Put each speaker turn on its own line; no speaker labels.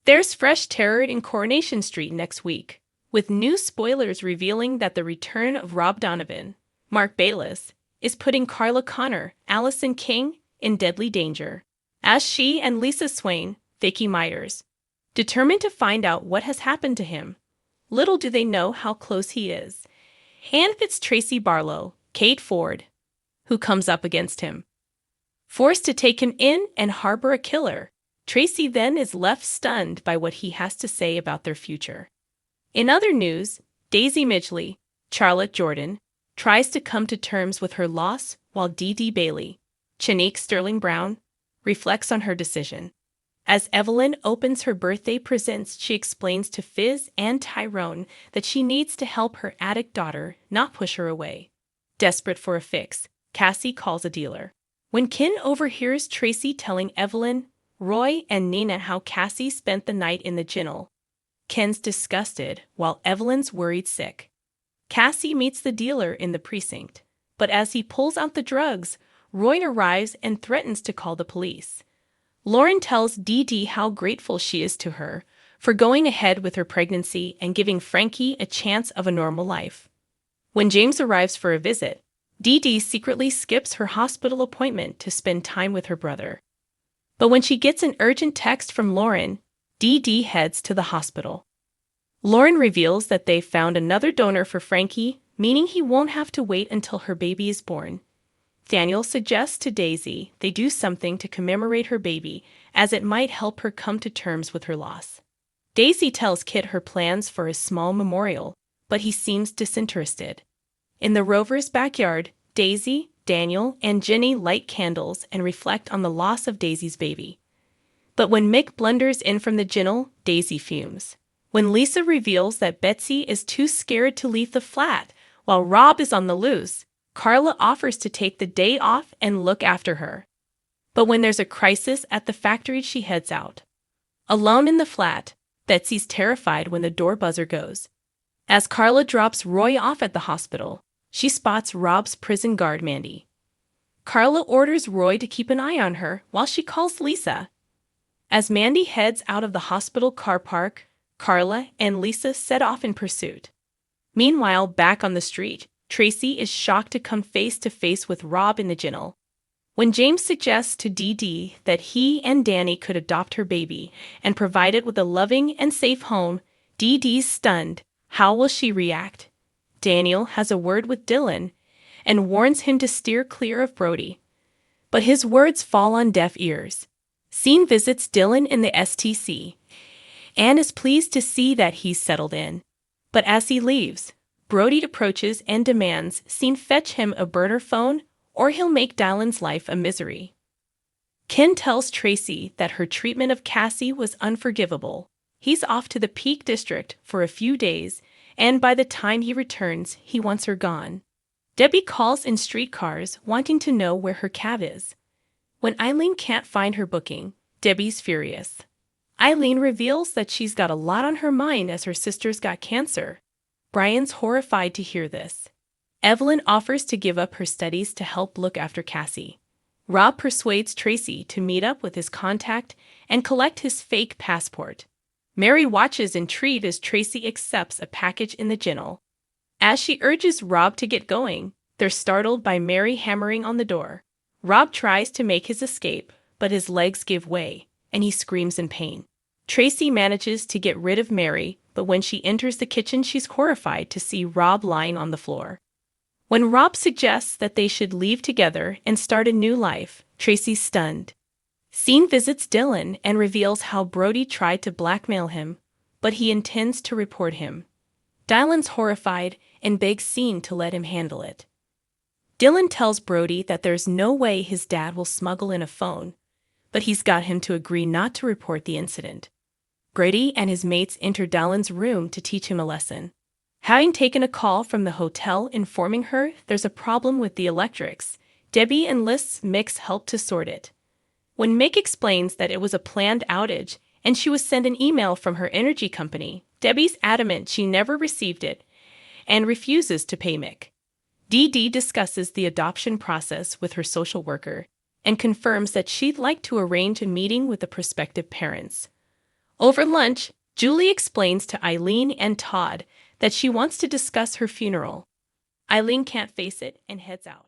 There's fresh terror in Coronation Street next week, with new spoilers revealing that the return of Rob Donovan, Mark Bayless, is putting Carla Connor, Allison King, in deadly danger, as she and Lisa Swain, Vicky Myers, determined to find out what has happened to him. Little do they know how close he is. And it's Tracy Barlow, Kate Ford, who comes up against him. Forced to take him in and harbor a killer, Tracy then is left stunned by what he has to say about their future. In other news, Daisy Midgley, Charlotte Jordan, tries to come to terms with her loss while Dee Dee Bailey, Chanique Sterling Brown, reflects on her decision. As Evelyn opens her birthday presents, she explains to Fizz and Tyrone that she needs to help her addict daughter not push her away. Desperate for a fix, Cassie calls a dealer. When Ken overhears Tracy telling Evelyn, Roy, and Nina how Cassie spent the night in the ginnel, Ken's disgusted while Evelyn's worried sick. Cassie meets the dealer in the precinct, but as he pulls out the drugs, Roy arrives and threatens to call the police. Lauren tells Dee Dee how grateful she is to her for going ahead with her pregnancy and giving Frankie a chance of a normal life. When James arrives for a visit, Dee Dee secretly skips her hospital appointment to spend time with her brother. But when she gets an urgent text from Lauren, Dee Dee heads to the hospital. Lauren reveals that they've found another donor for Frankie, meaning he won't have to wait until her baby is born. Daniel suggests to Daisy they do something to commemorate her baby, as it might help her come to terms with her loss. Daisy tells Kit her plans for a small memorial, but he seems disinterested. In the Rovers' backyard, Daisy, Daniel, and Jenny light candles and reflect on the loss of Daisy's baby. But when Mick blunders in from the ginnel, Daisy fumes. When Lisa reveals that Betsy is too scared to leave the flat while Rob is on the loose, Carla offers to take the day off and look after her. But when there's a crisis at the factory, she heads out. Alone in the flat, Betsy's terrified when the door buzzer goes. As Carla drops Roy off at the hospital, she spots Rob's prison guard, Mandy. Carla orders Roy to keep an eye on her while she calls Lisa. As Mandy heads out of the hospital car park, Carla and Lisa set off in pursuit. Meanwhile, back on the street, Tracy is shocked to come face to face with Rob in the ginnel. When James suggests to Dee Dee that he and Danny could adopt her baby and provide it with a loving and safe home, Dee Dee's stunned. How will she react? Daniel has a word with Dylan and warns him to steer clear of Brody. But his words fall on deaf ears. Scene visits Dylan in the STC and is pleased to see that he's settled in. But as he leaves, Brody approaches and demands Scene fetch him a burner phone or he'll make Dylan's life a misery. Ken tells Tracy that her treatment of Cassie was unforgivable. He's off to the Peak District for a few days, and by the time he returns, he wants her gone. Debbie calls in streetcars wanting to know where her cab is. When Eileen can't find her booking, Debbie's furious. Eileen reveals that she's got a lot on her mind as her sister's got cancer. Brian's horrified to hear this. Evelyn offers to give up her studies to help look after Cassie. Rob persuades Tracy to meet up with his contact and collect his fake passport. Mary watches intrigued as Tracy accepts a package in the ginnel. As she urges Rob to get going, they're startled by Mary hammering on the door. Rob tries to make his escape, but his legs give way, and he screams in pain. Tracy manages to get rid of Mary, but when she enters the kitchen, she's horrified to see Rob lying on the floor. When Rob suggests that they should leave together and start a new life, Tracy's stunned. Scene visits Dylan and reveals how Brody tried to blackmail him, but he intends to report him. Dylan's horrified and begs Scene to let him handle it. Dylan tells Brody that there's no way his dad will smuggle in a phone, but he's got him to agree not to report the incident. Brody and his mates enter Dylan's room to teach him a lesson. Having taken a call from the hotel informing her there's a problem with the electrics, Debbie enlists Mick's help to sort it. When Mick explains that it was a planned outage and she was sent an email from her energy company, Debbie's adamant she never received it and refuses to pay Mick. Dee Dee discusses the adoption process with her social worker and confirms that she'd like to arrange a meeting with the prospective parents. Over lunch, Julie explains to Eileen and Todd that she wants to discuss her funeral. Eileen can't face it and heads out.